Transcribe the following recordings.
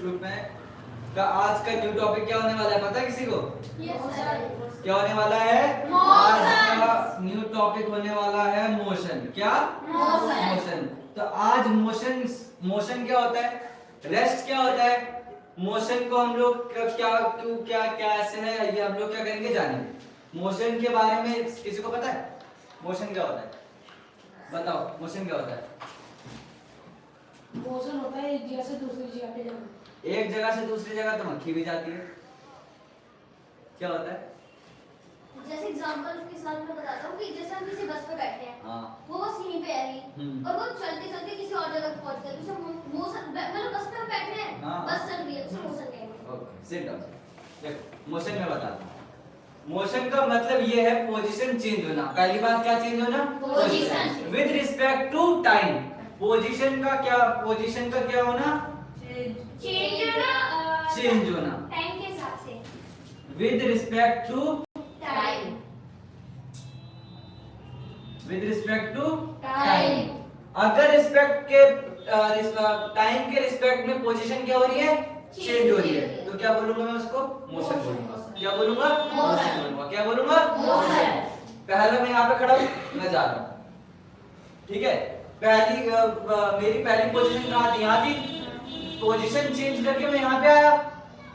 Group में का आज का न्यू टॉपिक क्या होने वाला है पता है किसी को? क्या होने वाला है? आज का न्यू टॉपिक होने वाला है मोशन। क्या? मोशन। तो आज मोशन क्या होता है, रेस्ट क्या होता है, मोशन को हम लोग क्या क्यों क्या कैसे है ये हम लोग क्या करेंगे जानेंगे। मोशन के बारे में किसी को पता है मोशन क्या होता है? बताओ मोशन क्या होता है? मोशन होता है एक जगह से दूसरी जगह पे जाना। एक जगह से दूसरी जगह तो मक्खी भी जाती है। क्या होता है? जैसे एग्जांपल के साथ मैं बताता हूँ कि जैसे हम किसी बस पे बैठे हैं, हाँ। वो बस यहीं पे है और वो चलते चलते किसी और जगह पहुंच गई, उसे मोशन मतलब बस पे हम बैठे हैं, हाँ। बस चल रही है, उसे मोशन कहेंगे। Okay sit down. देखो मोशन में बताता हूँ। मोशन का मतलब ये है पोजीशन चेंज होना। पहली बात क्या चेंज होना? Position. With respect to time. Position का क्या होना? चेंज होना, चेंज होना टाइम के हिसाब से। With respect to time. With respect to time. अगर रिस्पेक्ट के टाइम के रिस्पेक्ट में पोजीशन क्या हो रही है? चेंज हो रही है, तो क्या बोलूंगा मैं उसको? मोशन बोलूंगा। क्या बोलूंगा? मोशन बोलूंगा। क्या बोलूंगा? मोशन। पहले मैं यहाँ पे खड़ा हूँ, मैं जा रहा हूँ, ठीक है। मेरी पहली पोजीशन कहाँ थी? यहाँ थी। पोजीशन चेंज करके मैं यहाँ पे आया।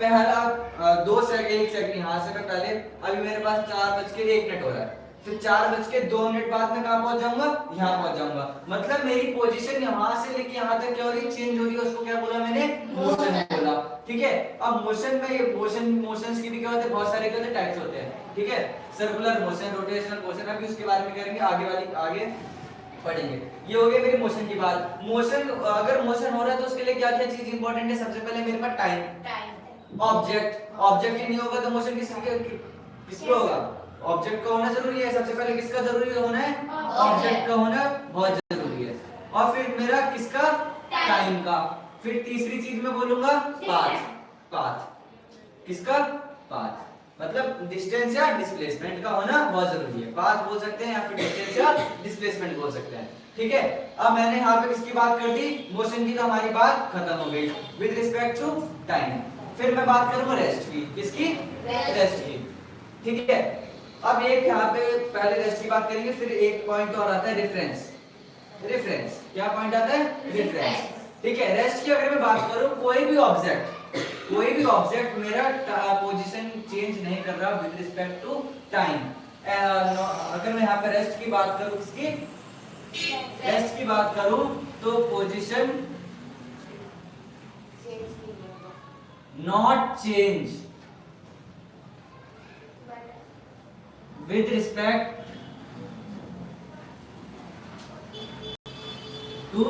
पहला 2 सेकंड 1 सेकंड यहाँ से मैं पहले, अभी मेरे पास 4:01 हो रहा है, फिर 4:02 बाद में कहाँ पहुंच जाऊंगा? यहाँ पहुंच जाऊंगा। मतलब मेरी पोजीशन यहाँ से लेके यहाँ तक क्या हो रही है? चेंज हो रही है। उसको क्या बोला मैंने? मोशन बोला। ठीक है। अब मोशन में ये मोशंस की भी क्या होते हैं? बहुत सारे क्या होते हैं? टाइप्स होते हैं। ठीक है। सर्कुलर मोशन, रोटेशनल मोशन, अभी उसके बारे में करेंगे आगे पढ़ेंगे। ये हो गई मेरी मोशन की बात। मोशन, अगर मोशन हो रहा है तो उसके लिए क्या क्या चीज इंपॉर्टेंट है? सबसे पहले मेरे पास टाइम, ऑब्जेक्ट ही नहीं होगा तो मोशन किसको होगा? ऑब्जेक्ट का होना जरूरी है। सबसे पहले किसका जरूरी होना है? ऑब्जेक्ट का होना बहुत जरूरी है। और फिर मेरा किसका? टाइम का। फिर तीसरी चीज मैं बोलूंगा पाथ। किसका? पाथ मतलब डिस्टेंस या डिस्प्लेसमेंट का होना बहुत जरूरी है। पाथ बोल सकते हैं या फिर डिस्टेंस या डिस्प्लेसमेंट बोल सकते हैं। ठीक है। अब मैंने यहाँ पे किसकी बात कर दी? मोशन की। तो हमारी बात खत्म हो गई विद रिस्पेक्ट टू टाइम। फिर मैं बात करूंगा रेस्ट की। किसकी? रेस्ट की। ठीक है। अब एक यहाँ पे पहले रेस्ट की बात करेंगे, फिर एक पॉइंट और आता है रेफरेंस। क्या पॉइंट आता है? रेफरेंस। ठीक है। रेस्ट की अगर मैं बात करूं, कोई भी ऑब्जेक्ट मेरा पोजीशन चेंज नहीं कर रहा विद रिस्पेक्ट टू टाइम। अगर मैं यहाँ पे रेस्ट की बात करूं, किसकी? रेस्ट की बात करूं तो position not change with respect to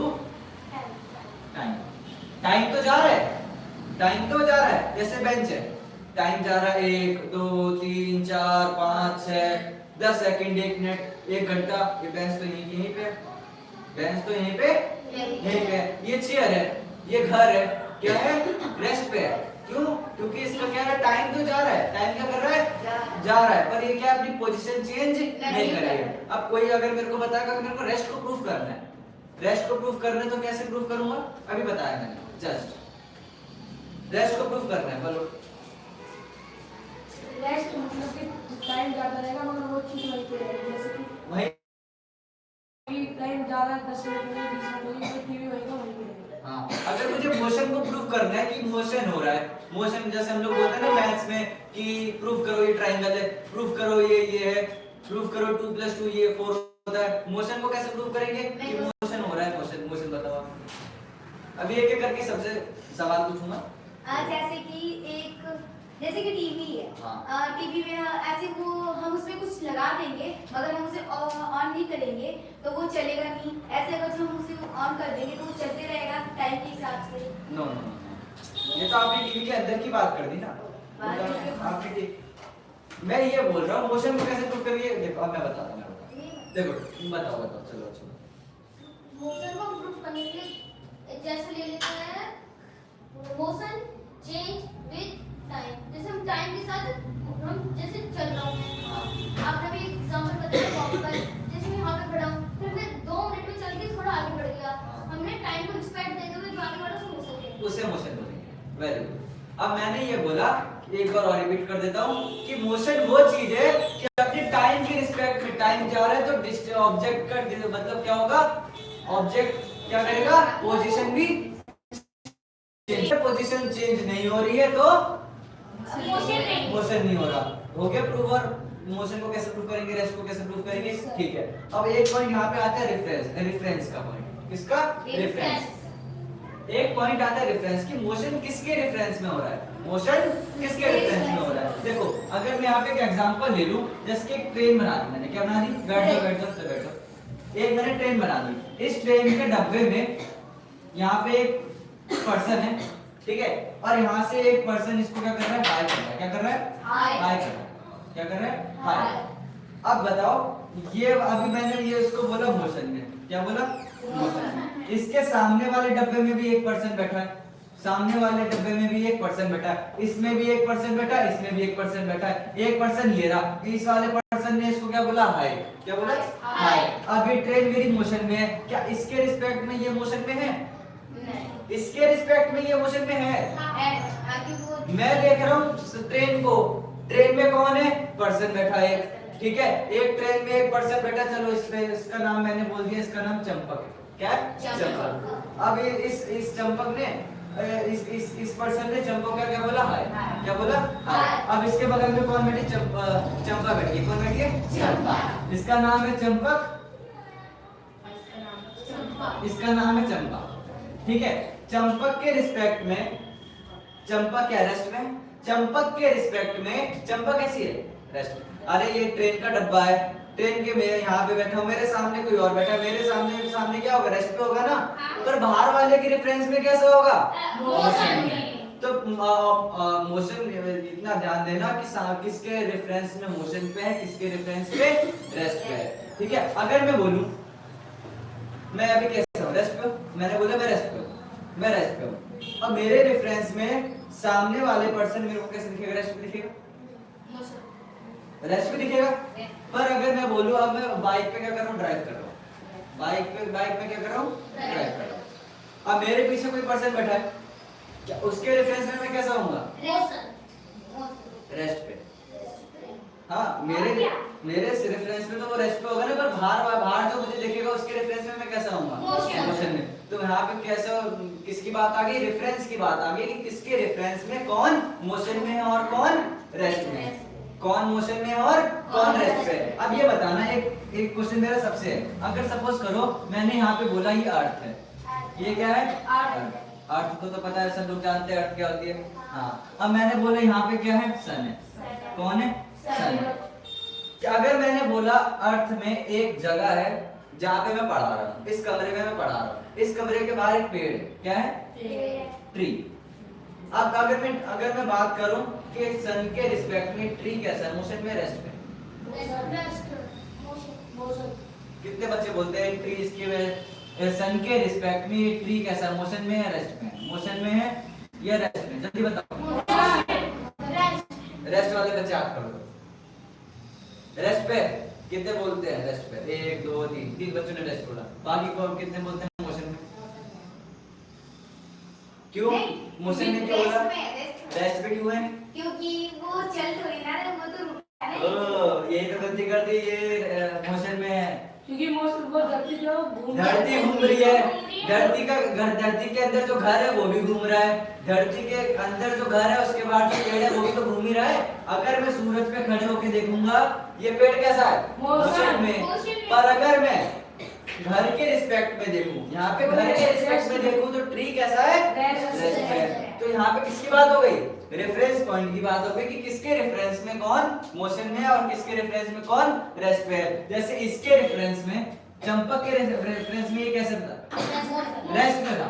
time तो जा रहा है, जैसे बेंच है, टाइम जा रहा है 1 2 3 4 5 6 10 सेकंड, 1 मिनट, 1 घंटा। ये बेंच तो यहीं पे ये चेयर है, ये घर है, क्या है? रेस्ट पे है। क्यों? क्योंकि इसका क्या है? टाइम तो जा रहा है। टाइम क्या कर रहा है? जा रहा है, पर ये क्या अपनी पोजीशन चेंज नहीं कर रही है। अब कोई अगर मेरे को बताएगा कि मेरे को रेस्ट को प्रूफ करना है, तो कैसे प्रूफ करूंगा? अभी बताया मैंने, जस्ट रेस्ट को प्रूफ करना है। बोलो। रेस्ट मतलब कि टाइम जाता रहेगा मगर वो चीज वही पे रहेगी। जैसे कि वही टाइम जा रहा है 10 मिनट में 20 मिनट में, टीवी वही का वही पे रहेगा। हाँ। अगर मुझे मोशन को प्रूफ करना है कि मोशन हो रहा है, मोशन जैसे हम लोग बोलते हैं ना मैथ्स में कि प्रूफ करो ये ट्रायंगल है, प्रूफ करो ये है, प्रूफ करो 2 + 2 ये 4 होता है। मोशन को कैसे प्रूफ करेंगे कि मोशन हो रहा है? मोशन बताओ। अभी एक करके सबसे सवाल पूछूंगा। जैसे कि टीवी है। हाँ। टीवी में ऐसे वो हम उसमें कुछ लगा देंगे, मगर हम उसे ऑन नहीं करेंगे तो वो चलेगा नहीं। ऐसे अगर हम उसे ऑन कर देंगे तो वो चलते रहेगा टाइम के हिसाब से। नो, ये तो आपने टीवी के अंदर की बात कर दी ना। मैं ये बोल रहा हूँ मोशन को कैसे प्रूव करिए। देखो अब मैं बताता हूँ। देखो बताओ चलो। मोशन को प्रूव करने के लिए जैसे ले लेते हैं मोशन चेंज विद टाइम। जैसे हम टाइम के साथ हम जैसे चल रहा हूँ, आपने भी एग्जांपल बताया वॉक पर, जैसे मैं यहाँ पे खड़ा हूँ, फिर मैं 2 मिनट में चल के थोड़ा आगे बढ़ गया, हमने टाइम को रिस्पेक्ट देते हुए जो आगे बढ़ा उसे मोशन बोलेंगे। Very good. अब मैंने ये बोला, एक बार और रिपीट कर देता हूँ कि मोशन वो चीज है कि अपनी टाइम की रिस्पेक्ट में, टाइम जा रहा है तो ऑब्जेक्ट का मतलब क्या होगा, ऑब्जेक्ट क्या करेगा, पोजीशन भी, पोजीशन चेंज नहीं हो रही है तो मोशन नहीं हो रहा। हो गया प्रूव। और मोशन को कैसे प्रूव करेंगे, रेस्ट को कैसे प्रूव करेंगे, ठीक है। अब एक पॉइंट यहाँ पे आता है रेफरेंस, रेफरेंस का पॉइंट, किसका, रेफरेंस। एक पॉइंट आता है रेफरेंस की मोशन किसके रेफरेंस में हो रहा है, मोशन किसके रेफरेंस में हो रहा है। देखो अगर मैं यहाँ पे एक एग्जांपल ले लूं, जैसे कि एक ट्रेन बना दी मैंने, क्या बना दी, बैठ जाओ बैठ जाओ बैठ जाओ, एक मैंने ट्रेन बना दी। इस ट्रेन के डब्बे में यहाँ पे एक पर्सन है, ठीक है, और यहाँ से एक पर्सन इसको क्या कर रहा है, हाई कर रहा है, क्या कर रहा है, हाई कर रहा है, क्या कर रहा है, हाई। अब बताओ ये अभी मैंने ये इसको बोला मोशन में, क्या बोला, मोशन में। इसके सामने वाले डब्बे में भी एक पर्सन बैठा है, सामने वाले डब्बे में भी एक पर्सन बैठा है, इसमें भी एक पर्सन बैठा है, इसमें भी एक पर्सन बैठा है, एक पर्सन ये रहा, इस वाले पर्सन ने इसको क्या बोला, हाई, क्या बोला, हाई। अभी ट्रेन मेरी मोशन में है, क्या इसके रिस्पेक्ट में ये मोशन में है, इसके रिस्पेक्ट में ये मोशन में है, मैं देख रहा हूँ ट्रेन को, ट्रेन में कौन है, पर्सन बैठा है, ठीक है, एक ट्रेन में एक पर्सन बैठा, चलो इसका नाम मैंने बोल दिया, इसका नाम चंपक है, क्या, चंपक। अब इस चंपक ने इस पर्सन ने चंपक का क्या बोला, हाय, क्या बोला, हाय। अब इसके बगल में कौन बैठी, चंपा बैठी है, कौन बैठी है, चंपा। इसका नाम है चंपक, इसका नाम है चंपा, ठीक है। चंपक के रिस्पेक्ट में, चंपक क्या रेस्ट में, चंपक के रिस्पेक्ट में चंपक कैसी है, रेस्ट। अरे ये ट्रेन का डब्बा है, ट्रेन के मैं यहाँ पे बैठा हूँ, मेरे सामने कोई और बैठा है, मेरे सामने क्या होगा, रेस्ट पे होगा ना, पर बाहर वाले के रेफरेंस में कैसा होगा, मोशन में। तो मोशन इतना ध्यान देना कि किसके रेफरेंस में मोशन पे है, किसके रेफरेंस पे रेस्ट पे है, ठीक है। अगर मैं बोलूं मैं अभी कैसे हूँ, रेस्ट पे हूँ, मैंने बोला मैं रेस्ट पे हूँ, मैं रेस्ट पे हूँ। अब मेरे रेफरेंस में सामने वाले पर्सन मेरे को कैसे दिखेगा, रेस्ट पे दिखेगा, रेस्ट पे दिखेगा। पर अगर मैं बोलूं अब मैं बाइक पे क्या कर रहा हूँ, ड्राइव कर रहा हूँ, बाइक पे क्या कर रहा हूँ, ड्राइव कर रहा हूँ। अब मेरे पीछे कोई पर्सन बैठा है, क्या उसके रेफरेंस में मैं कैसा होऊंगा, रेस्ट पे। हाँ मेरे रेफरेंस में तो वो रेस्ट पे होगा ना, पर बाहर जो मुझे दिखेगा उसके रेफरेंस में मैं कैसा होऊंगा, मोशन में। तो यहाँ पे कैसा, किसकी बात आ गई, रेफरेंस की बात आ गई कि किसके रेफरेंस में कौन मोशन में है और कौन रेस्ट में है, कौन मोशन में और कौन रेस्ट पे। अब ये बताना, एक क्वेश्चन मेरा सबसे है, अगर सपोज करो मैंने यहाँ पे बोला ये अर्थ है, ये क्या है, अर्थ को तो पता है, सब लोग जानते हैं अर्थ क्या होती है, हाँ। अब मैंने बोला यहाँ पे क्या है, सन है, कौन है, सन है। अगर मैंने बोला अर्थ में एक जगह है जहाँ पे मैं पढ़ा रहा हूँ, इस कमरे में मैं पढ़ा रहा हूँ, इस कमरे के बाहर एक पेड़ है, क्या है, ट्री। अब अगर मैं बात करूं कि सन के रिस्पेक्ट में ट्री कैसा है, मोशन में, रेस्ट में, कितने बच्चे बोलते हैं ट्री इसकी वजह, सन के रिस्पेक्ट में ये ट्री कैसा है, मोशन में या रेस्ट में, मोशन में है या रेस्ट में, जल्दी बताओ। रेस्ट वाले बच्चे हाथ करो, रेस्ट पे कितने बोलते हैं, रेस्ट पे, 1 2 3 बच्चों ने रेस्ट बोला, बाकी को कितने बोलते हैं मोशन में, क्यों मोशन में क्यों बोला, रेस्ट पे क्यों है, क्योंकि वो चल थोड़ी ना रहा, वो तो रुका है। यही तो गलती कर दी, ये मोशन में है, क्योंकि मोशन वो धरती जो धरती घूम रही है, धरती के अंदर जो घर है वो भी घूम रहा है, धरती के अंदर जो घर है उसके बाहर जो पेड़ है वो भी तो घूम ही रहा है। अगर मैं सूरज पे खड़े होके देखूंगा ये पेड़ कैसा है, मोशन में। पर अगर मैं घर के रिस्पेक्ट में देखूं, यहाँ पे घर के रिस्पेक्ट में देखूं तो ट्री कैसा है, रेस्ट पे। तो यहाँ पे किसकी बात हो गई, रेफरेंस पॉइंट की बात हो गई कि किसके रेफरेंस में कौन मोशन में है और किसके रेफरेंस में कौन रेस्ट पे है। जैसे इसके रेफरेंस में, चंपक के रेफरेंस में ये कैसा था, रेस्ट में था,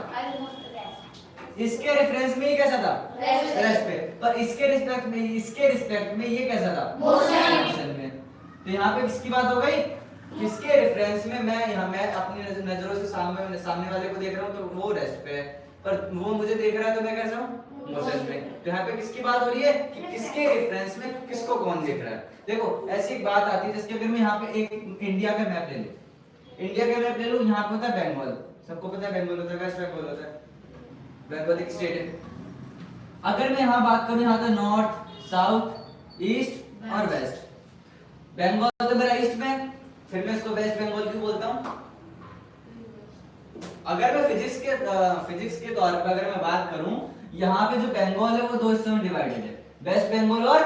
इसके रेफरेंस में ये कैसा था, रेस्ट पे। पर इसके रिस्पेक्ट में ये कैसा था, मोशन में। तो यहाँ पे किसकी बात हो गई, किसके रेफरेंस में मैं अपनी नजरों से सामने वाले को देख रहा हूँ तो वो रेस्ट पे है, पर वो मुझे देख रहा है तो मैं कैसा हूँ, मोशन पे। तो यहाँ पे किसकी बात हो रही है कि किसके रेफरेंस में किसको कौन देख रहा है। देखो ऐसी एक बात आती है, जैसे अगर मैं यहाँ पे एक इंडिया का मैप ले लूं, इंडिया का मैप ले लूं, यहाँ पे होता है बंगाल, सबको पता है बंगाल होता है, वेस्ट बंगाल होता है, बंगाल एक स्टेट है, अगर मैं यहाँ बात करूँ, यहाँ तो नॉर्थ, साउथ, ईस्ट और वेस्ट। बंगाल तो मेरा ईस्ट में, फिर मैं इसको वेस्ट बंगाल क्यों बोलता हूँ? अगर मैं फिजिक्स के तौर पर अगर मैं बात करूं, यहाँ पे जो बंगाल है वो दो हिस्सों में डिवाइडेड है, वेस्ट बंगाल और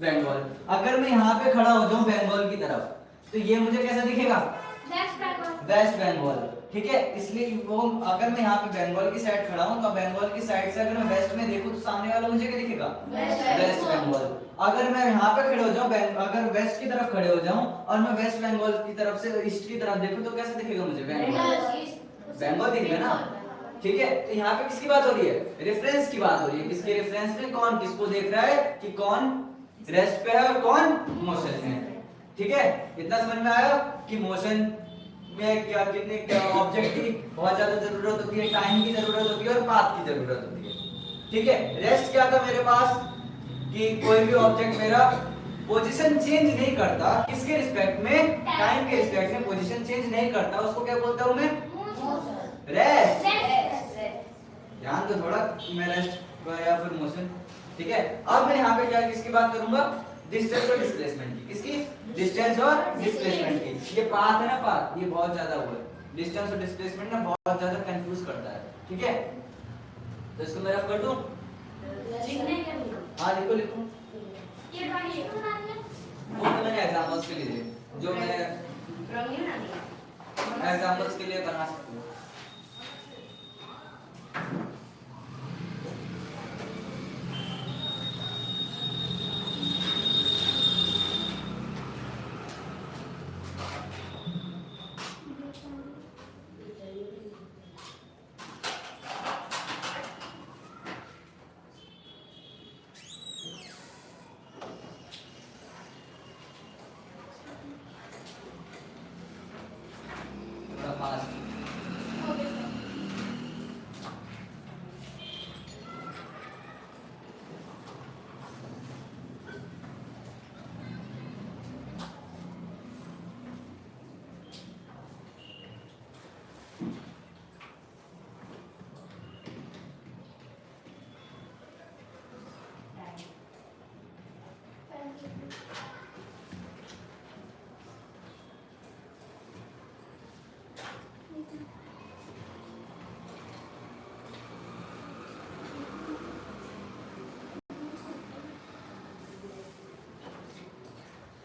बंगाल। अगर मैं यहाँ पे खड़ा हो जाऊं बंगाल की तरफ, तो ये मुझे कैसा दिखेगा? वेस्ट बंगाल। ठीक है, इसलिए वो अगर मैं यहाँ पे बंगाल की साइड खड़ा हूँ तो बंगाल की साइड से अगर मैं वेस्ट में देखूं तो सामने वाला मुझे क्या दिखेगा? वेस्ट बंगाल। अगर मैं यहाँ पे खड़े हो जाऊं, अगर वेस्ट की तरफ खड़े हो जाऊं और मैं वेस्ट बंगाल की तरफ से ईस्ट की तरफ देखूं तो कैसा दिखेगा मुझे? बंगाल दिखेगा ना। ठीक है, तो यहाँ पे किसकी बात हो रही है? रेफरेंस की बात हो रही है। किसके रेफरेंस में? कौन किसको देख रहा है कि कौन रेस्ट पे है और कौन मोशन में है। ठीक है, इतना समझ में आया कि मोशन में क्या कितने ऑब्जेक्ट की बहुत ज्यादा जरूरत होती है, टाइम की जरूरत होती है और पाथ की जरूरत होती है। ठीक है, रेस्ट क्या था मेरे पास कि कोई भी ऑब्जेक्ट मेरा पोजीशन चेंज नहीं करता, किसके रिस्पेक्ट में? टाइम के रिस्पेक्ट में पोजीशन चेंज नहीं करता, उसको क्या बोलता हूं मैं? रेस्ट। ध्यान दो थोड़ा, मैं रेस्ट या फिर मोशन। ठीक है, अब मैं यहाँ पे क्या किसकी बात करूंगा? डिस्टेंस और डिस्प्लेसमेंट की। किसकी? डिस्टेंस और डिस्प्लेसमेंट की। ये पाथ है ना, पाथ, ये बहुत ज्यादा हुआ है। डिस्टेंस और डिस्प्लेसमेंट ना बहुत ज्यादा कंफ्यूज करता है। ठीक है, तो इसको मैं रफ कर दूं। हाँ लिखो लिखो, वो तो मैंने एग्जांपल्स के लिए दिए, जो मैं एग्जांपल्स के लिए बना सकता हूँ। थोड़ा फास्ट।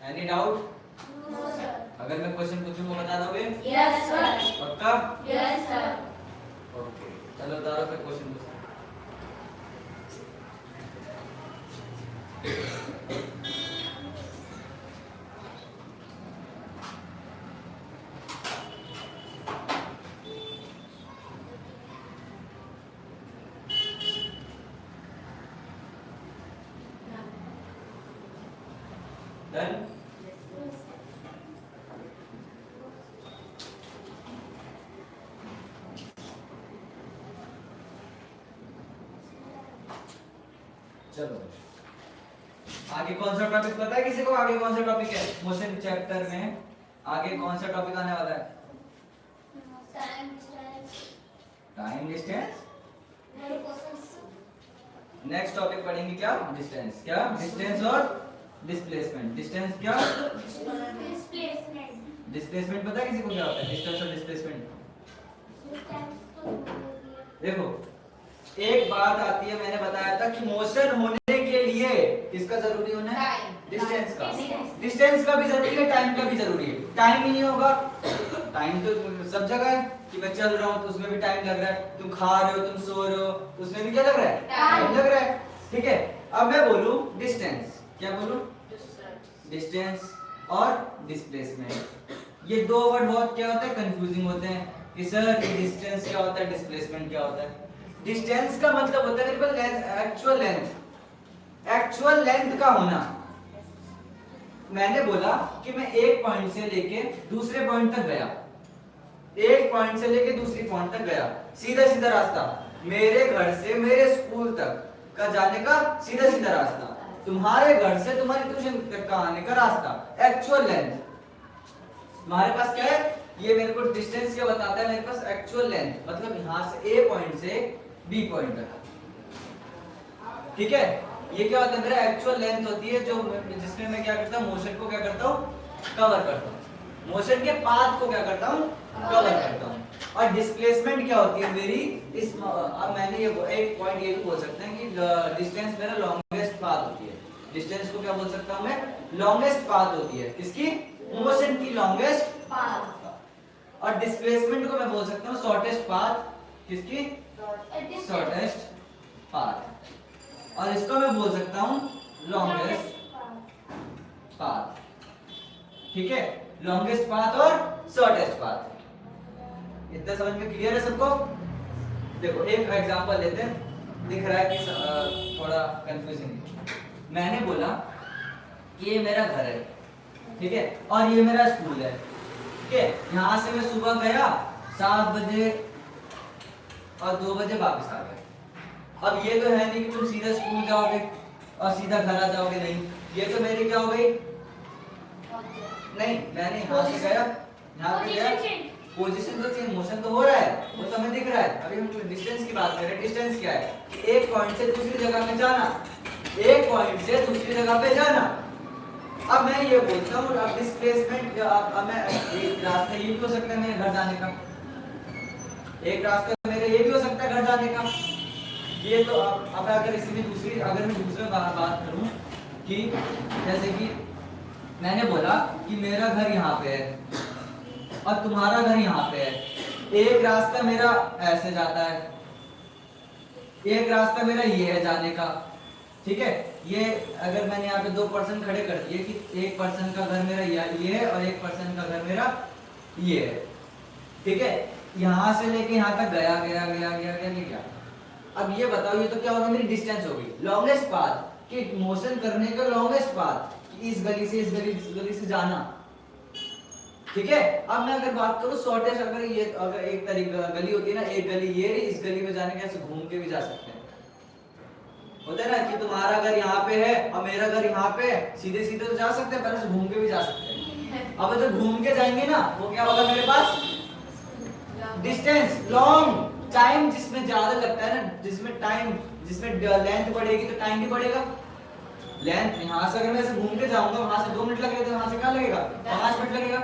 Any doubt? अगर मैं क्वेश्चन पूछूं तो बता दोगे? पक्का? ओके, चलो तारो पे क्वेश्चन पूछो। डन? चलो आगे कौन सा टॉपिक पता है किसी को? आगे कौन सा टॉपिक है मोशन चैप्टर में? आगे कौन सा टॉपिक आने वाला है? Time distance. नेक्स्ट टॉपिक पढ़ेंगे क्या? डिस्टेंस। क्या? डिस्टेंस और डिस्प्लेसमेंट। डिस्टेंस क्या? डिस्प्लेसमेंट पता है किसी को क्या होता है? डिस्टेंस और डिस्प्लेसमेंट देखो, एक बात आती है, मैंने बताया था कि मोशन होने के लिए किसका जरूरी होना है? डिस्टेंस का। डिस्टेंस का भी जरूरी है, टाइम का भी जरूरी है। टाइम ही नहीं होगा, टाइम तो सब जगह है कि मैं चल रहा हूँ तो उसमें भी टाइम लग रहा है, तुम खा रहे हो, तुम सो रहे हो तो उसमें भी क्या लग रहा है? टाइम लग रहा है। ठीक है, अब मैं बोलूं डिस्टेंस, क्या बोलूं? डिस्टेंस और डिस्प्लेसमेंट, ये दो वर्ड बहुत क्या होता है? कंफ्यूजिंग होते हैं कि सर डिस्टेंस क्या होता है, डिस्प्लेसमेंट क्या होता है? डिस्टेंस का मतलब होता है मेरे पास length, actual length, actual length का होना। मैंने बोला कि मैं एक पॉइंट से लेके दूसरे पॉइंट तक गया, एक पॉइंट से लेके दूसरी पॉइंट तक गया, सीधा सीधा रास्ता, मेरे घर से मेरे स्कूल तक का जाने का सीधा सीधा रास्ता, तुम्हारे घर से तुम्हारी ट्यूशन तक का आने का रास्ता, एक्चुअल लेंथ। तुम्हारे पास क्या है? ये मेरे को डिस्टेंस क्या बताता है? मेरे पास एक्चुअल लेंथ, मतलब यहां से ए पॉइंट से बी पॉइंट तक। ठीक है, ये क्या होता है मेरा एक्चुअल लेंथ होती है जो जिसमें मैं क्या करता हूँ मोशन को क्या करता हूँ कवर करता हूँ, मोशन के पाथ को क्या करता हूँ कवर करता हूँ। और डिस्प्लेसमेंट क्या होती है मेरी इस अब मैंने ये एक पॉइंट ये भी बोल सकते हैं कि डिस्टेंस मेरा लॉन्गेस्ट पाथ होती है, डिस्टेंस को क्या बोल सकता हूँ मैं लॉन्गेस्ट पाथ होती है, किसकी मोशन की लॉन्गेस्ट पाथ। और डिस्प्लेसमेंट को मैं बोल सकता हूँ शॉर्टेस्ट पाथ, किसकी शॉर्टेस्ट पाथ। और इसको मैं बोल सकता हूँ लॉन्गेस्ट पाथ, ठीक है, लॉन्गेस्ट पाथ और शॉर्टेस्ट पाथ। इतना समझ में क्लियर है सबको? देखो एक एग्जांपल लेते हैं, दिख रहा है कि थोड़ा कंफ्यूजिंग। मैंने बोला कि ये मेरा घर है, ठीक है, और ये मेरा स्कूल है, ठीक है, यहाँ से मैं सुबह गया 7 बजे और 2 बजे वापस आ गया। अब ये तो है नहीं कि तुम सीधा स्कूल जाओगे और सीधा घर आ जाओगे, नहीं, ये तो मेरी क्या हो गई, नहीं मैंने यहाँ से गया यहाँ पे गया, पोजीशन तो चेंज, मोशन तो हो रहा है, वो तो हमें दिख रहा है। अभी हम डिस्टेंस की बात करें, डिस्टेंस क्या है, एक पॉइंट से दूसरी जगह पे जाना, एक पॉइंट से दूसरी जगह पे जाना। अब मैं ये बोलता हूँ अब डिस्प्लेसमेंट, अब मैं एक रास्ता ये भी हो सकता है मेरे घर जाने का, एक रास्ता मेरे ये भी हो सकता है घर जाने का। ये तो अब अगर इसी में दूसरी, अगर मैं दूसरे बात करूँ कि जैसे कि मैंने बोला कि मेरा घर यहाँ पे है और तुम्हारा घर यहाँ पे है, एक रास्ता मेरा ऐसे जाता है, एक रास्ता मेरा ये है जाने का, ठीक है। ये अगर मैंने यहाँ पे 2 पर्सन खड़े कर दिए कि एक पर्सन का घर मेरा ये है और एक पर्सन का घर मेरा ये है, ठीक है, यहाँ से लेके यहाँ तक गया गया गया गया गया गया। अब ये बताओ ये तो क्या होगा मेरी डिस्टेंस होगी, लॉन्गेस्ट पाथ, कि मोशन करने का लॉन्गेस्ट पाथ, इस गली से इस गली से जाना, ठीक है। अब मैं अगर बात करूं शॉर्टेस्ट, अगर एक तरीका गली होती है ना, एक गली ये है, इस गली में जाने के ऐसे घूम के भी जा सकते हैं, होता है ना कि तुम्हारा घर यहाँ पे है और मेरा घर यहाँ पे है, सीधे सीधे तो जा सकते हैं, पर ऐसे घूम के भी जा सकते हैं। अब जब घूम के जाएंगे ना वो क्या होगा मेरे पास डिस्टेंस, लॉन्ग टाइम, जिसमें ज्यादा लगता है ना, जिसमें टाइम, जिसमें लेंथ बढ़ेगी तो टाइम भी बढ़ेगा। लेंथ यहाँ से अगर मैं ऐसे घूम के जाऊंगा वहां से 2 मिनट लगेगा, तो यहाँ से क्या लगेगा 5 मिनट लगेगा,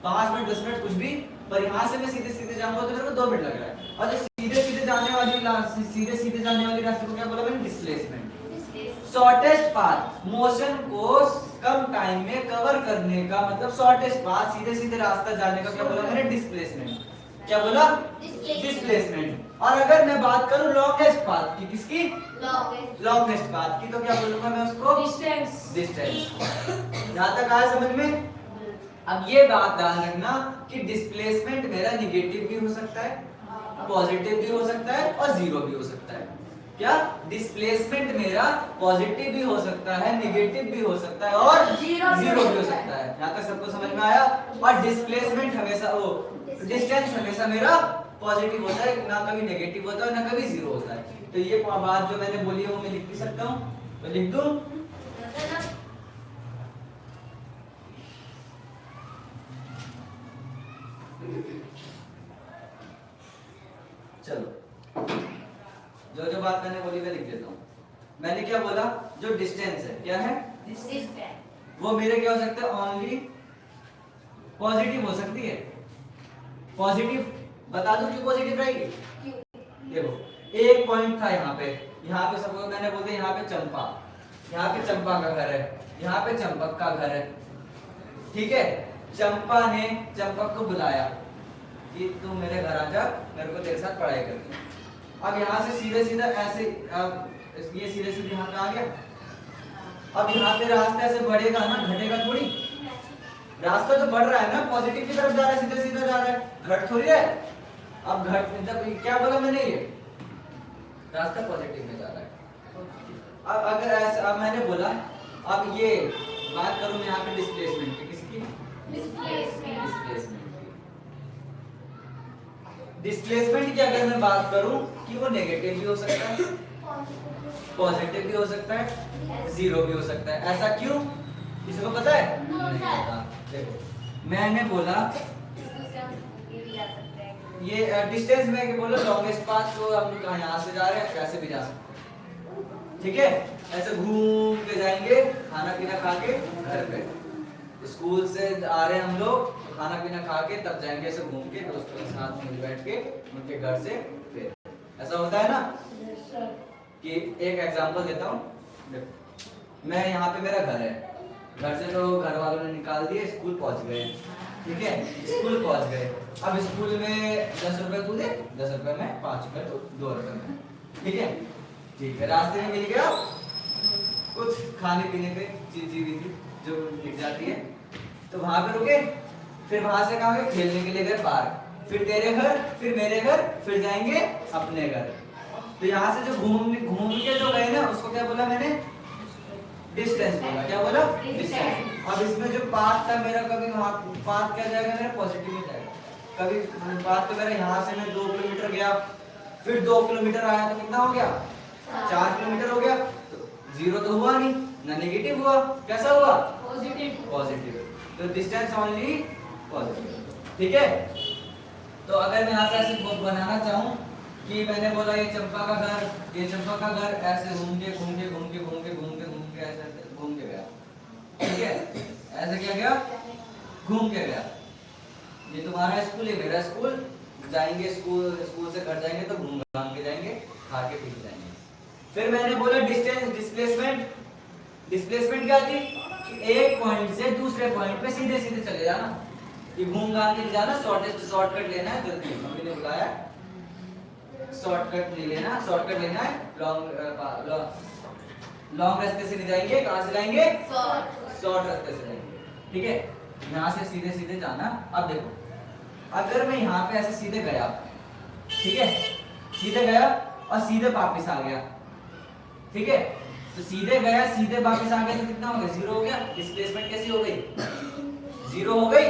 5 मिनट 10 मिनट कुछ भी, पर यहाँ से मैं सीधे सीधे जाऊंगा तो मेरे को 2 मिनट लग रहा है। और जो सीधे सीधे जाने वाली रास्ते को क्या बोला मैंने डिस्प्लेसमेंट। शॉर्टेस्ट पाथ, मोशन को कम टाइम में कवर करने का मतलब शॉर्टेस्ट पाथ, सीधे सीधे रास्ता जाने का क्या बोला मैंने डिस्प्लेसमेंट। क्या बोला डिस्प्लेसमेंट। और अगर मैं बात करूं लॉन्गेस्ट पाथ की, किसकी लॉन्गेस्ट पाथ की, तो क्या बोलूंगा मैं उसको डिस्टेंस। यहां तक आया समझ में? अब ये बात ध्यान रखना कि डिस्प्लेसमेंट मेरा निगेटिव भी हो सकता है, पॉजिटिव भी हो सकता है और जीरो भी हो सकता है। क्या डिस्प्लेसमेंट मेरा पॉजिटिव भी हो सकता है, नेगेटिव भी हो सकता है और जीरो भी हो सकता है। यहाँ तक सबको समझ में आया? और डिस्प्लेसमेंट हमेशा वो डिस्टेंस हमेशा मेरा पॉजिटिव होता है, ना कभी नेगेटिव होता है ना कभी जीरो होता है। तो ये बात जो मैंने बोली है वो मैं लिख भी सकता हूँ, तो लिख दूं। चलो जो जो बात मैंने बोली मैं लिख देता हूँ। मैंने क्या बोला, जो डिस्टेंस है क्या है, वो मेरे क्या हो सकता है, ओनली पॉजिटिव हो सकती है। पॉजिटिव बता दूं क्यों पॉजिटिव रहेगी? देखो एक पॉइंट था यहाँ पे सबको मैंने बोल दिया, यहाँ पे चंपा, यहाँ पे चंपा का घर है, यहाँ पे चंपक का घर है, ठीक है। चंपा ने चंपक को बुलाया कि तू मेरे घर आ जा, मेरे को तेरे साथ पढ़ाई करनी है। अब यहाँ से सीधे सीधा ऐसे ये सीधे सीधे यहाँ पे आ गया। अब यहाँ पे रास्ता ऐसे बढ़ेगा ना, घटेगा थोड़ी, रास्ता तो बढ़ रहा है ना, पॉजिटिव की तरफ जा रहा है, सीधा सीधा जा रहा है, घट थोड़ी है। अब घट मतलब क्या बोला मैंने, ये रास्ता पॉजिटिव में जा रहा है। अब अगर ऐसा, अब मैंने बोला, अब ये बात करूं मैं यहाँ पे डिस्प्लेसमेंट की, किसकी डिस्प्लेसमेंट की अगर मैं बात करूं कि वो नेगेटिव भी हो सकता है, पॉजिटिव भी हो सकता है, जीरो भी हो सकता है। ऐसा क्यों, किसी को पता है? नहीं पता। देखो मैंने बोला ये डिस्टेंस में बोलो लॉन्गेस्ट पाथ, तो हम लोग यहाँ से जा रहे हैं, कैसे भी जा सकते हैं। ठीक है, ऐसे घूम के जाएंगे, खाना पीना खा के घर पे। स्कूल से आ रहे हैं हम लोग, खाना पीना खा के तब जाएंगे ऐसे घूम के दोस्तों के साथ मिल बैठ के उनके घर से फिर। ऐसा होता है ना कि एक एग्जांपल देता हूँ। देखो मैं यहाँ पे, मेरा घर है, घर से तो घर वालों ने निकाल दिए, स्कूल पहुँच गए, ठीक है, स्कूल पहुँच गए। अब स्कूल में 10 रुपए तू दे, 10 रुपए में, 5 रुपए तू, 2 रुपए में, ठीक है, ठीक है। रास्ते में मिल गया कुछ खाने पीने पे चीज जो दिख जाती है, तो वहां पे रुके, फिर वहां से कहाँ गए, खेलने के लिए गए पार्क, फिर तेरे घर, फिर मेरे घर, फिर जाएंगे अपने घर। तो यहाँ से जो घूम के जो गए ना, उसको क्या बोला मैंने, डिस्टेंस बोला। क्या बोला, डिस्टेंस। अब इसमें जो पाथ था मेरा, कभी वहाँ पाथ क्या जाएगा मेरा, पॉजिटिव में जाएगा। कभी पाथ तो मेरा यहाँ से मैं 2 किलोमीटर गया, फिर 2 किलोमीटर आया, तो कितना हो गया, 4 किलोमीटर हो गया। तो जीरो तो हुआ नहीं, ना नेगेटिव हुआ, कैसा हुआ, पॉजिटिव, पॉजिटिव। तो डिस्टेंस ओनली पॉजिटिव, ठीक है। तो अगर मैं यहाँ पे ऐसे बनाना चाहूँ कि मैंने बोला ये चंपा का घर, ये चंपा का घर, ऐसे घूम के ऐसे घूम के गया, ठीक है, ऐसे क्या गया, घूम के गया। ये तुम्हारा स्कूल, ये मेरा स्कूल, जाएंगे स्कूल से घर जाएंगे तो घूम घाम के जाएंगे, खा के पी के जाएंगे। फिर मैंने बोला डिस्टेंस, डिस्प्लेसमेंट क्या थी, एक पॉइंट से दूसरे पॉइंट पे सीधे सीधे चले जाना, ये घूम घाम के जाना, शॉर्टकट लेना है, जल्दी मम्मी ने बुलाया, शॉर्टकट नहीं लेना, शॉर्टकट लेना है, लॉन्ग रास्ते से नहीं जाएंगे, कहां से जाएंगे, शॉर्ट रास्ते से जाएंगे, ठीक है, यहाँ से सीधे सीधे जाना। अब देखो अगर मैं यहाँ पे ऐसे सीधे गया, ठीक है, सीधे गया और सीधे वापस आ गया, ठीक है, तो सीधे गया सीधे वापस आ गया तो कितना हो गया, 0 हो गया। डिस्प्लेसमेंट कैसी हो गई, 0 हो गई।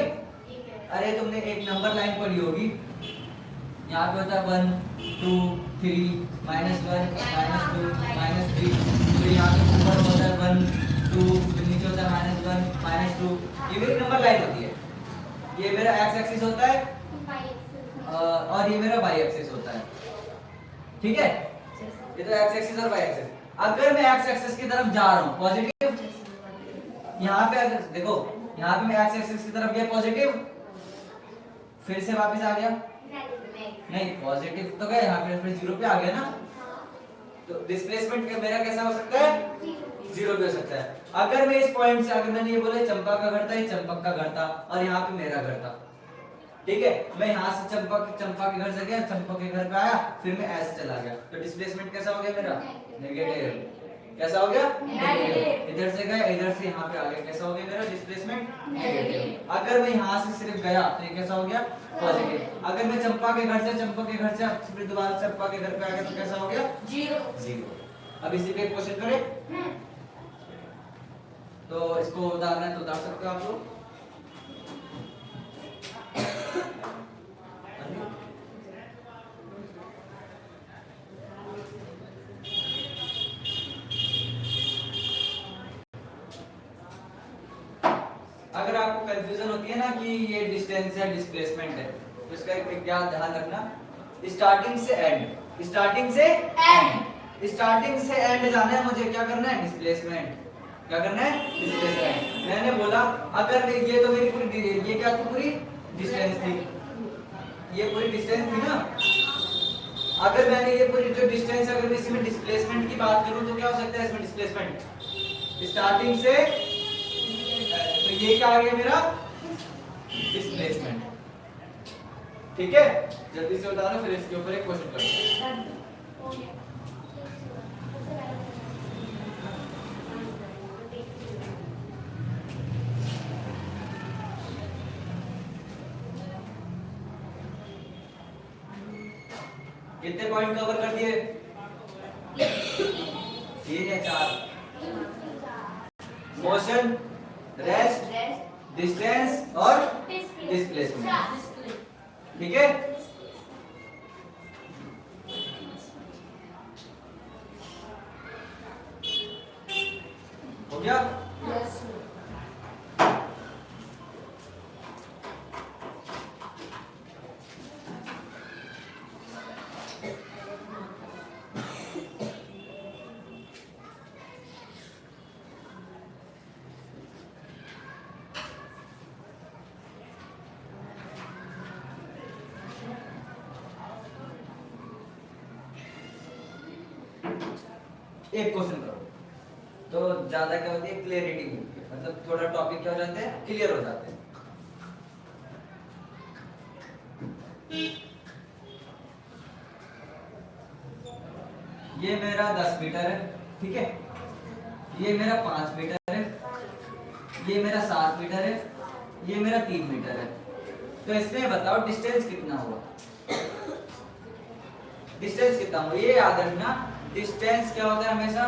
अरे तुमने एक नंबर लाइन पढ़ी होगी, यहाँ पे होता है 1 2 3 -1 -2 -3, फिर यहाँ पे ऊपर होता है 1 2, फिर नीचे होता है -1 -2। ये मेरी नंबर लाइन होती है, ये मेरा एक्स एक्सिस होता है और ये मेरा वाई एक्सिस होता है, ठीक है, ये तो एक्स एक्सिस और वाई एक्सिस। अगर मैं एक्स एक्सिस की तरफ जा रहा हूँ पॉजिटिव, यहाँ पे अगर देखो यहाँ पे मैं एक्स एक्सिस की तरफ गया पॉजिटिव, फिर से वापस आ गया, नहीं पॉजिटिव तो गया, यहाँ पे फिर 0 पे आ गया ना, तो डिस्प्लेसमेंट मेरा कैसा हो सकता है, 0 पे हो सकता है। अगर मैं इस पॉइंट से, अगर मैंने ये बोला चंपा का घर था, ये चंपक का घर था और यहाँ पे मेरा घर था, ठीक है, मैं यहाँ से चंपा के घर से गया, चंपक के घर पे आया, फिर मैं ऐसे चला गया, तो डिस्प्लेसमेंट कैसा हो गया मेरा, नेगेटिव। कैसा हो गया, नेगेटिव। इधर से गया, इधर से यहाँ पे आ गया, कैसा हो गया मेरा डिस्प्लेसमेंट, नेगेटिव। अगर मैं यहाँ से सिर्फ गया तो ये कैसा हो गया, पॉजिटिव। अगर मैं चंपा के घर से फिर दोबारा चंपा के घर पे आ गया तो कैसा हो गया, 0। अब इसी पे एक क्वेश्चन करें, तो इसको उतारना है तो उतार सकते हो आप लोग। अगर आपको कंफ्यूजन होती है ना कि ये डिस्टेंस है डिस्प्लेसमेंट है, तो इसका एक क्या ध्यान रखना, स्टार्टिंग से एंड, स्टार्टिंग से एंड जाना है मुझे, क्या करना है, डिस्प्लेसमेंट, क्या करना है, डिस्प्लेसमेंट। मैंने बोला अगर ये तो मेरी पूरी, ये क्या थी, पूरी डिस्टेंस थी, ये पूरी डिस्टेंस थी ना, अगर मैंने ये पूरी जो डिस्टेंस, अगर मैं इसमें डिस्प्लेसमेंट की बात करूं तो क्या हो सकता है इसमें डिस्प्लेसमेंट, स्टार्टिंग से, तो ये क्या आ गया मेरा, डिस्प्लेसमेंट, ठीक है। जल्दी से बता दो, फिर इसके ऊपर एक क्वेश्चन करो। कितने पॉइंट कवर कर दिए, 3 या 4, मोशन, रेस्ट, डिस्टेंस और डिस्प्लेसमेंट, ठीक है। हो गया, एक क्वेश्चन करो तो ज्यादा क्या होती है, क्लियरिटी मिलती है, मतलब थोड़ा टॉपिक क्या हो जाते हैं, क्लियर हो जाते हैं। ये मेरा 10 मीटर है, ठीक है, ये मेरा 5 मीटर है, ये मेरा 7 मीटर है, ये मेरा 3 मीटर है। तो इसमें बताओ डिस्टेंस कितना हुआ, डिस्टेंस कितना हुआ, ये याद रखना। डिस्टेंस क्या होता है हमेशा,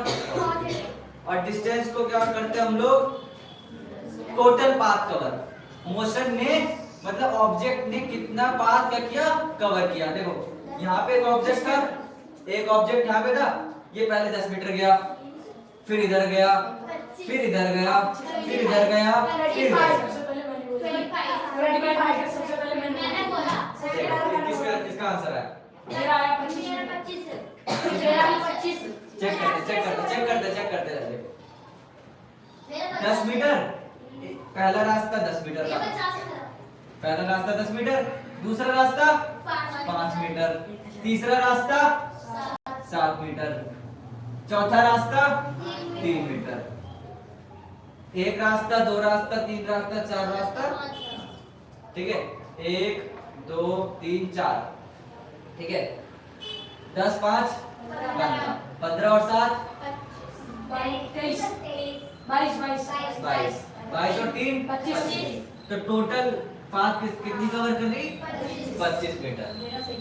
और डिस्टेंस को क्या करते हैं हम लोग, टोटल पाथ कवर। मोशन ने मतलब ऑब्जेक्ट ने कितना पाथ क्या किया, कवर किया। देखो यहाँ पे एक ऑब्जेक्ट था, एक ऑब्जेक्ट यहाँ पे था, ये पहले 10 मीटर गया, फिर इधर गया, फिर इधर गया, फिर इधर गया, फिर इधर गया। सबसे पहले मैंने बोला 25 सबसे पहले मैंने बोला किसका किसका आंसर है, मेरा आया 25 मेरा 25 है मेरा आया 25 चेक करते रहते। मेरा 10 मीटर, पहला रास्ता 10 मीटर ये का, 50 है पहला रास्ता 10 मीटर, दूसरा रास्ता 5 मीटर, तीसरा रास्ता 7 मीटर, चौथा रास्ता 3 मीटर, एक रास्ता, दो रास्ता, 3 रास्ता, 4 रास्ता, ठीक है, 1 2 3 4, ठीक है। 10 5 15, 15 और 7 22 22 और 3 25 तो टोटल पाथ कितनी कवर कर रही, 25 मीटर,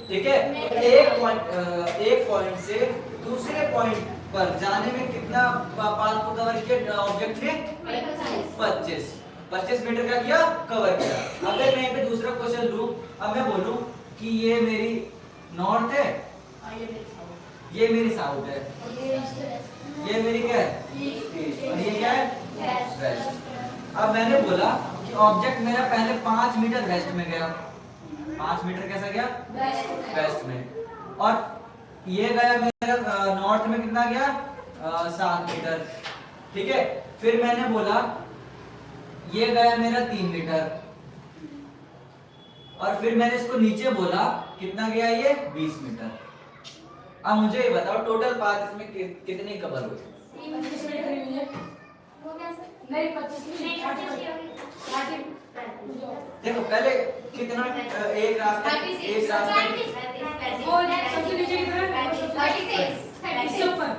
ठीक है। एक पॉइंट से दूसरे पॉइंट पर जाने में कितना पाथ को कवर किया ऑब्जेक्ट ने, 25 मीटर का किया, कवर किया। अगर मैं यहाँ पे दूसरा क्वेश्चन लूं, अब मैं बोलूं कि ये मेरी नॉर्थ है, ये मेरी साउथ है, ये मेरी क्या है, ईस्ट, और ये क्या है, वेस्ट। अब मैंने बोला कि ऑब्जेक्ट मेरा पहले 5 मीटर वेस्ट में गया, 5 मीटर कैसा गया, वेस्ट में, और ये गया मेरा नॉर्थ में कितना गया, 7 मीटर, ठीक है। फिर मैंने बोला ये गया मेरा 3 मीटर, और फिर मैंने इसको नीचे बोला कितना गया, ये 20 मीटर। अब मुझे ये बताओ टोटल पाथ इसमें कितनी कवर हुई, 25 मिनट हुई है वो क्या सर नहीं 25 नहीं 25 30 देखो पहले कितना, एक रास्ता वो सबसे नीचे कितना है इससे ऊपर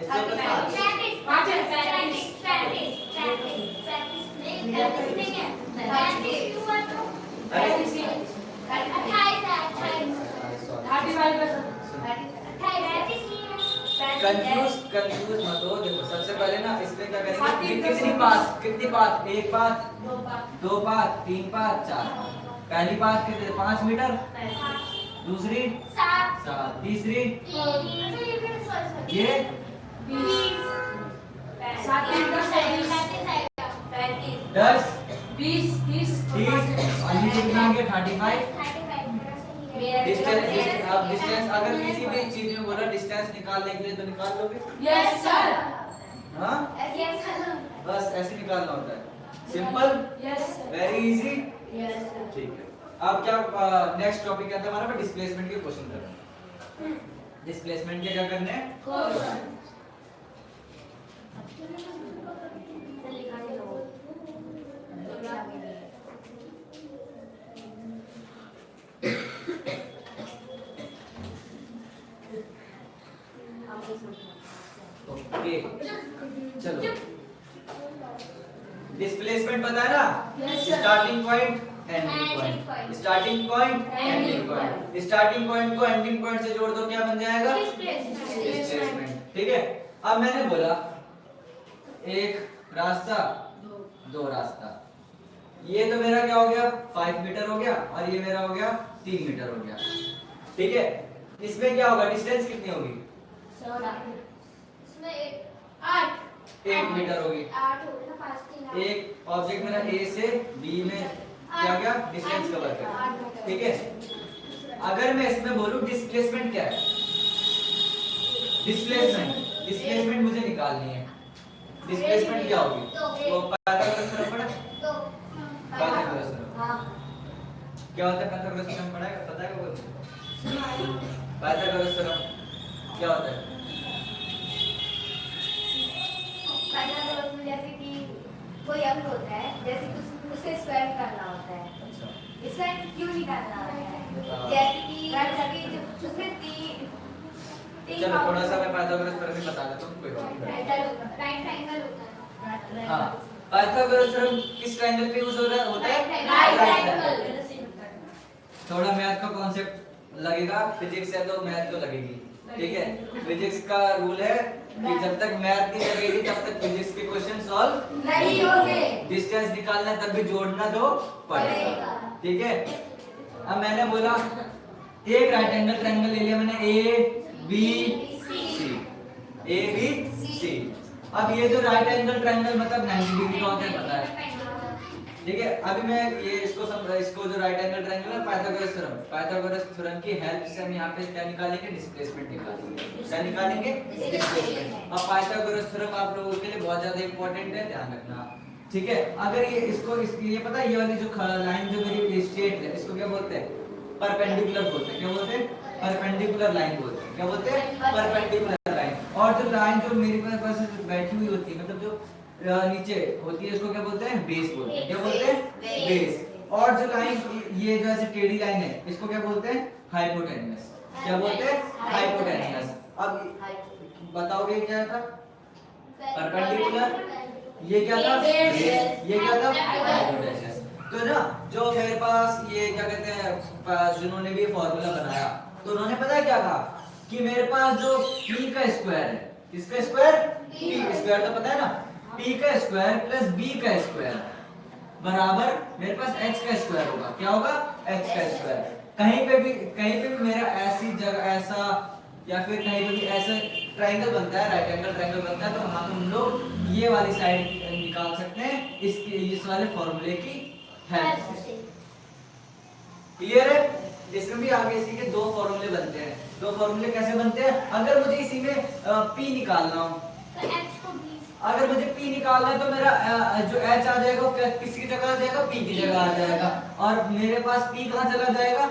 इससे ऊपर 5, 5 है कंफ्यूज मत हो। देखो सबसे पहले ना इसमें क्या करेंगे, कितनी पाथ, एक पाथ, दो पाथ, 3 पाथ, 4। पहली पाथ कितने, 5 मीटर, दूसरी 7, तीसरी ये 10 20 30 30 और नीचे कितना हो गया 35। डिस्टेंस, अब डिस्टेंस अगर किसी भी चीज में बोला डिस्टेंस निकालने के लिए तो निकाल लोगे, यस सर हाँ बस ऐसे निकालना होता है, सिंपल, यस वेरी इजी, ठीक है। अब क्या नेक्स्ट टॉपिक क्या था हमारा, डिस्प्लेसमेंट के क्वेश्चन करना है। डिस्प्लेसमेंट के क्या करने हैं, ओके चलो। डिस्प्लेसमेंट पता है ना, Yes, sir. Starting point, ending point, starting point, ending point. Starting point को एंडिंग पॉइंट से जोड़ दो, क्या बन जाएगा, डिस्प्लेसमेंट, ठीक है। अब मैंने बोला एक रास्ता, दो रास्ता, ये तो मेरा क्या हो गया 5 मीटर हो गया, और ये मेरा हो गया 3 मीटर हो गया, ठीक है। इसमें क्या होगा, डिस्टेंस कितनी होगी, 8 मीटर होगी। एक ऑब्जेक्ट मेरा ए से बी में क्या गया, डिस्टेंस कवर कर, ठीक है। अगर मैं इसमें बोलूं डिस्प्लेसमेंट क्या है, डिस्प्लेसमेंट मुझे निकालनी है। डिस्प्लेसमेंट क्या होगी, वो पाइथागोरस थ्योरम पढ़ा, पाइथागोरस थ्योरम क्या होता है, पाइथागोरस थ्योरम पढ़ा है, पता है कोई, पाइथागोरस थ्योरम क्या होता है, कोई अंक होता है, जैसे उसका स्क्वायर निकालना होता है, अच्छा इसका क्यों निकालना होता है, हाँ। जैसे कि उसमें तीन चलो थोड़ा सा मैं पाइथागोरस थ्योरम भी बता देता हूँ, कोई बात नहीं। राइट ट्रायंगल होता है। हाँ, पाइथागोरस थ्योरम किस ट्रायंगल पे यूज होता है? Right Right triangle. triangle। थोड़ा मैथ का कॉन्सेप्ट लगेगा, फिजिक्स है तो मैथ तो लगेगी, ठीक है। फिजिक्स का रूल है कि जब तक मैथ नहीं लगेगी तब तक फिजिक्स के क्वेश्चन सॉल्व नहीं होंगे। डिस्टेंस निकालना है तब भी जोड़ना तो पड़ेगा, ठीक है। अब मैंने बोला एक राइट एंगल ट्रायंगल ले लिया मैंने, A B C, A B C. अब ये जो राइट एंगल ट्रायंगल मतलब 90 डिग्री का होता है, पता है, ठीक है। अभी मैं ये इसको जो राइट एंगल ट्रायंगल है, पाइथागोरस थ्योरम की हेल्प से हम यहाँ पे क्या निकालेंगे? डिस्प्लेसमेंट निकालेंगे। क्या निकालेंगे? डिस्प्लेसमेंट। अब पाइथागोरस थ्योरम आप लोगों के लिए बहुत ज्यादा इंपॉर्टेंट है, ध्यान रखना, ठीक है। अगर ये पता है, ये वाली जो लाइन जो मेरी स्ट्रेट है, इसको क्या बोलते हैं? परपेंडिकुलर बोलते हैं। क्या बोलते हैं? परपेंडिकुलर लाइन बोलते हैं। क्या बोलते हैं? Perpendicular line. और जो लाइन जो मेरे पास बैठी हुई होती है, मतलब जो नीचे होती है, इसको क्या बोलते हैं? बेस बोलते हैं। क्या बोलते हैं? बेस। और जो लाइन ये जो ऐसे टेढ़ी लाइन है, इसको क्या बोलते हैं? हाइपोटेन्यूस। क्या बोलते हैं? हाइपोटेन्यूस। अब बताओगे क्या था? परपेंडिकुलर, ये क्या था? बेस, ये क्या था? हाइपोटेन्यूस। तो ना जो मेरे पास ये क्या कहते हैं, जिन्होंने भी फॉर्मूला बनाया, तो उन्होंने पता है क्या कहा कि मेरे पास जो p का स्क्वायर है, किसका स्क्वायर? p स्क्वायर तो पता है ना, p का स्क्वायर प्लस b का स्क्वायर बराबर मेरे पास h का स्क्वायर होगा। क्या होगा? h का स्क्वायर। कहीं पे भी मेरा ऐसी जगह ऐसा या फिर कहीं पे भी ऐसा ट्रायंगल बनता है, राइट एंगल ट्रायंगल बनता है, तो वहां पे हम लोग ये वाली साइड निकाल सकते हैं इस वाले फॉर्मूले की हेल्प से। क्लियर है? इसमें भी आगे इसी के दो फॉर्मूले बनते हैं। दो फॉर्मूले कैसे बनते हैं? अगर मुझे इसी में p निकालना हो, तो x को b, अगर मुझे p निकालना है तो मेरा जो h आ जाएगा वो किसकी जगह आ जाएगा? p की जगह आ जाएगा। और मेरे पास p कहाँ चला जाएगा?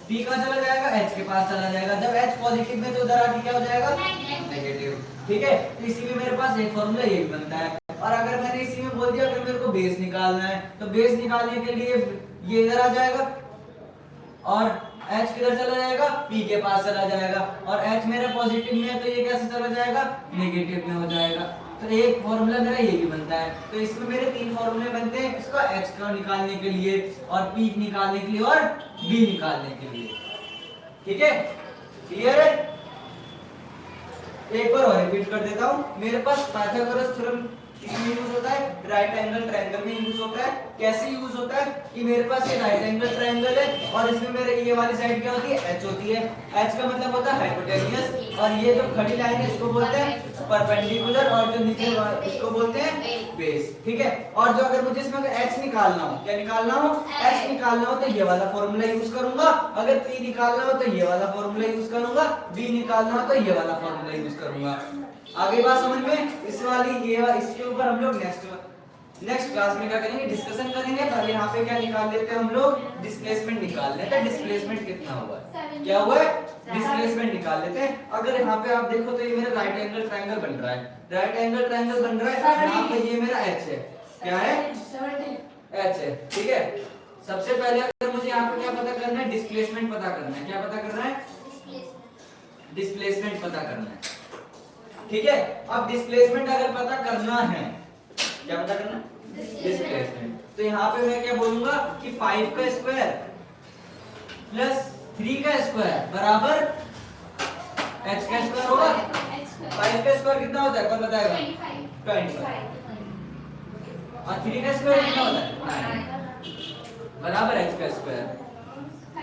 p कहाँ चला जाएगा? h के पास चला जाएगा। जब h पॉजिटिव में तो उधर आके क्या हो जाएगा? नेगेटिव, ठीक है। तो इसी में मेरे पास एक फॉर्मूला ये भी बनता है। और अगर मैंने इसी में बोल दिया अगर मेरे को बेस निकालना है, तो बेस निकालने के लिए ये इधर आ जाएगा और h किधर चला जाएगा? p के पास चला जाएगा। और h मेरा पॉजिटिव में है तो ये कैसे चला जाएगा? नेगेटिव में हो जाएगा। तो एक फॉर्मूला मेरा ये भी बनता है। तो इसमें मेरे तीन फॉर्मूले बनते हैं, इसका h का निकालने के लिए और p निकालने के लिए और b निकालने के लिए, ठीक है। क्लियर है? एक बार और रिपीट कर देता हूं। मेरे पास पाइथागोरस थ्योरम किसमें यूज होता है? राइट एंगल ट्रायंगल में यूज होता है। कैसे यूज होता है कि मेरे पास ये राइट एंगल ट्रायंगल है और इसमें मेरे ये वाली साइड क्या होती है? h होती है। h का मतलब होता है हाइपोटेन्यूस। और ये जो खड़ी लाइन है इसको बोलते हैं परपेंडिकुलर, और जो नीचे इसको बोलते हैं बेस, ठीक है। और जो अगर मुझे इसमें h निकालना हो, क्या निकालना हो? h निकालना हो तो ये वाला फॉर्मूला यूज करूंगा। अगर p निकालना हो तो ये वाला फॉर्मूला यूज करूंगा। b निकालना हो तो ये वाला फॉर्मूला यूज करूंगा। आगे बात समझ में? इस वाली इसके ऊपर हम लोग नेक्स्ट क्लास में क्या करेंगे? डिस्कशन करेंगे। पहले यहाँ पे क्या निकाल लेते हैं हम लोग? डिस्प्लेसमेंट निकाल लेते हैं। डिस्प्लेसमेंट कितना हुआ है? क्या हुआ है? डिस्प्लेसमेंट निकाल लेते हैं। अगर यहाँ पे आप देखो तो ये मेरा राइट एंगल ट्रायंगल बन रहा है। राइट एंगल ट्रायंगल बन रहा है, यहाँ पे ये मेरा h है। क्या है? h है, ठीक है। सबसे पहले अगर मुझे यहाँ पे क्या पता करना है? डिस्प्लेसमेंट पता करना है। क्या पता करना है? डिस्प्लेसमेंट पता करना है, ठीक है। अब डिस्प्लेसमेंट अगर पता करना है, क्या पता करना है? डिस्प्लेसमेंट। तो यहाँ पे मैं क्या बोलूंगा कि 5 का स्क्वायर प्लस 3 का स्क्वायर बराबर h का स्क्वायर होगा। 5 का स्क्वायर कितना होता है? कौन बताएगा? 25। और 3 का स्क्वायर कितना होता है? 9 बराबर h का स्क्वायर।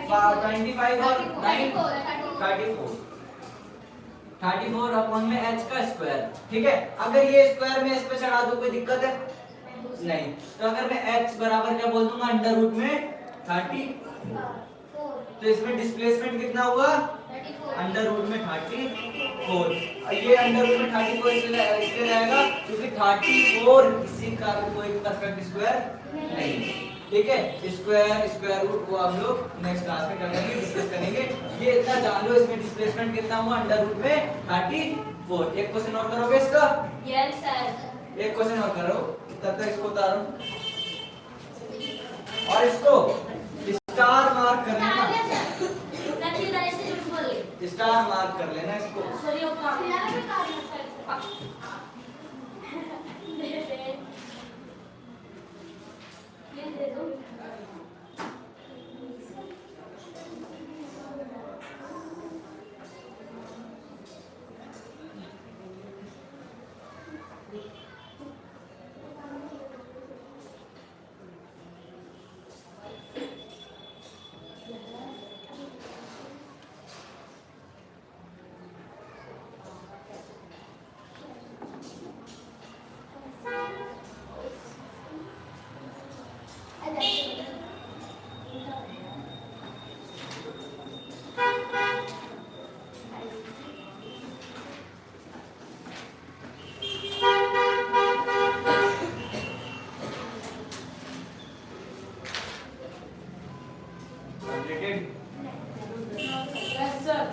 25 और 9 34 अपॉन में h का स्क्वायर, ठीक है। अगर ये स्क्वायर में इस पे चढ़ा दूं कोई दिक्कत है? नहीं। तो अगर मैं h बराबर क्या बोल दूंगा? अंडर रूट में 34। तो इसमें डिस्प्लेसमेंट कितना हुआ? अंडर रूट में 34। ये अंडर रूट में 34 इसलिए रहेगा क्योंकि 34 किसी का कोई परफेक्ट स्क्वायर नहीं, ठीक है। स्क्वायर रूट को हम लोग नेक्स्ट क्लास में करेंगे, डिस्कस करेंगे। ये इतना जान लो, इसमें डिस्प्लेसमेंट कितना हुआ? अंडर रूट में 34। एक क्वेश्चन और करोगे इसका? Yes sir. एक क्वेश्चन और करो, तब तक इसको उतारो और इसको स्टार मार्क कर लेना, स्टार मार्क कर लेना इसको। Yes, sir.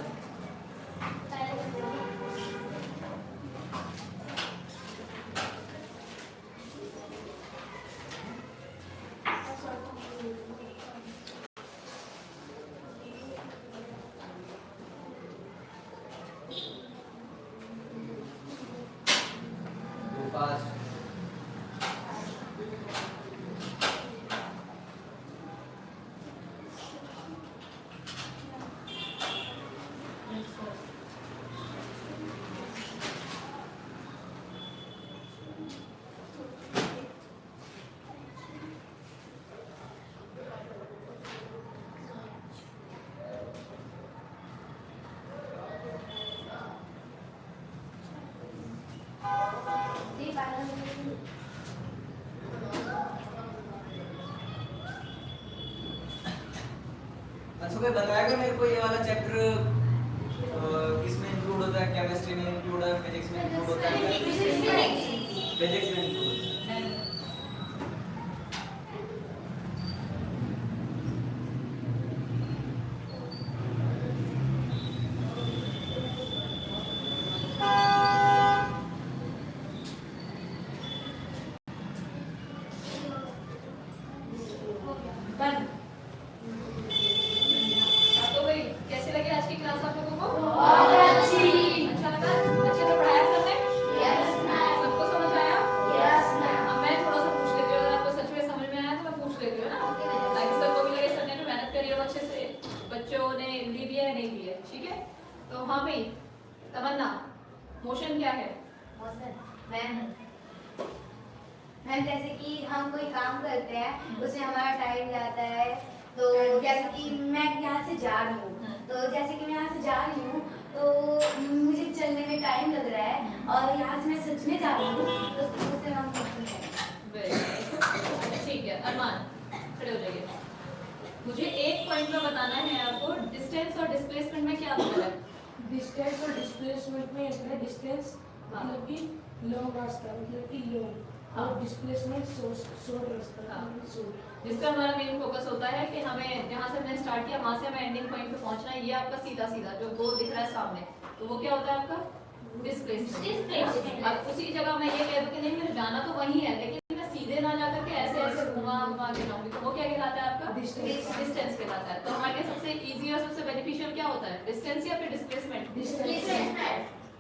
Go fast. अच्छा कोई बताएगा मेरे को ये वाला चैप्टर किसमें इंक्लूड होता है? केमिस्ट्री में इंक्लूड है, फिजिक्स में इंक्लूड होता है? फिजिक्स में इंक्लूड। Done. तो भाई कैसे लगी आज की क्लास आप लोगों को? बहुत अच्छी। अच्छा लगा? अच्छे से पढ़ाया सबने? Yes, ma'am. सबको समझ आया? Yes, ma'am. अब मैं थोड़ा सा पूछ लेती हूँ, अगर आपको सच में समझ में आया तो मैं पूछ लेती हूँ ना, ताकि सबको भी लगे सर ने भी मेहनत करी हो अच्छे से, बच्चों ने ली भी है नहीं ली है, ठीक है? तो हाँ भाई, तमन्ना, मोशन क्या है? मैम जैसे कि हम कोई काम करते हैं उसमें हमारा टाइम जाता है, तो जैसे कि मैं यहाँ से जा रही हूँ, तो जैसे कि मैं यहाँ से जा रही हूँ तो मुझे चलने में टाइम लग रहा है और यहाँ से मैं सच में जा रही हूँ तो उससे हम मोशन करें। अच्छा ठीक है, अरमान खड़े हो जाइए। मुझे एक पॉइंट में बताना है आपको, डिस्टेंस और डिस्प्लेसमेंट में क्या अंतर है? डिस्टेंस और डिस्प्लेसमेंट में अपना डिस्टेंस मतलब कि लॉन्ग रास्ता मतलब कि लॉन्ग और डिस्प्लेसमेंट शॉर्ट रास्ता मतलब शॉर्ट। जिसका हमारा मेन फोकस होता है कि हमें जहाँ से हमने स्टार्ट किया वहाँ से हमें एंडिंग पॉइंट पे पहुँचना है। ये आपका सीधा सीधा जो गोल दिख रहा है सामने, तो वो क्या होता है आपका? डिस्प्लेसमेंट। अब उसी जगह मैं ये कह दूँ कि नहीं मुझे जाना तो वही है, लेकिन मैं सीधे ना जा करके ऐसे ऐसे घुमा घुमा के जाऊंगी, तो वो क्या कहलाता है आपका? डिस्टेंस कहलाता है। तो हमारे लिए सबसे इजी और सबसे बेनिफिशियल क्या होता है? डिस्टेंस या फिर डिस्प्लेसमेंट?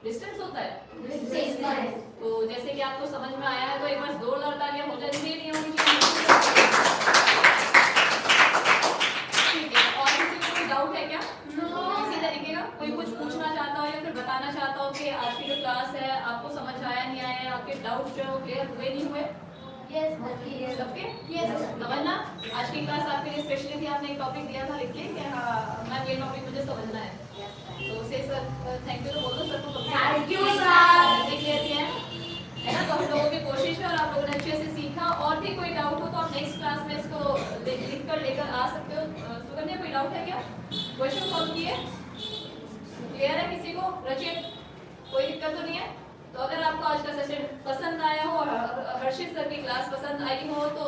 डिस्टेंस होता है। तो जैसे कि आपको समझ में आया है तो एक बार जोरदार तालियां हो जाएंगी, नहीं होनी चाहिए? ठीक है, और किसी को कोई डाउट है क्या? किसी तरीके का कोई कुछ पूछना चाहता हो या फिर बताना चाहता हो कि आज की जो क्लास है आपको समझ आया नहीं आया, आपके डाउट जो है वो क्लियर हुए नहीं हुए? सबके? तमन्ना, आज की क्लास आपके लिए स्पेशली थी, आपने एक टॉपिक दिया था लिख के कि हाँ मैम ये टॉपिक मुझे समझना है, तो से सर थैंक यू तो बोल दो सर को। Thank you, sir. क्लियर किया है ना? तो हम लोगों की कोशिश है और आप लोगों ने अच्छे से सीखा। और भी कोई डाउट हो तो आप नेक्स्ट क्लास में इसको लिख कर लेकर आ सकते हो। सुकन्या कोई डाउट है क्या? क्वेश्चन सॉल्व किए? क्लियर है किसी को? रचित कोई दिक्कत तो नहीं है? तो अगर आपको आज का सेशन पसंद आया हो और हर्षित सर की क्लास पसंद आई हो तो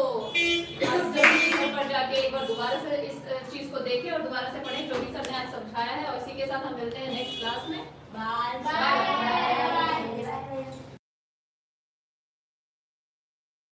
आज जल्दी घर पर जाके एक बार दोबारा से इस चीज को देखें और दोबारा से पढ़ें जो भी सर ने आज समझाया है। और इसी के साथ हम मिलते हैं नेक्स्ट क्लास में। Bye bye.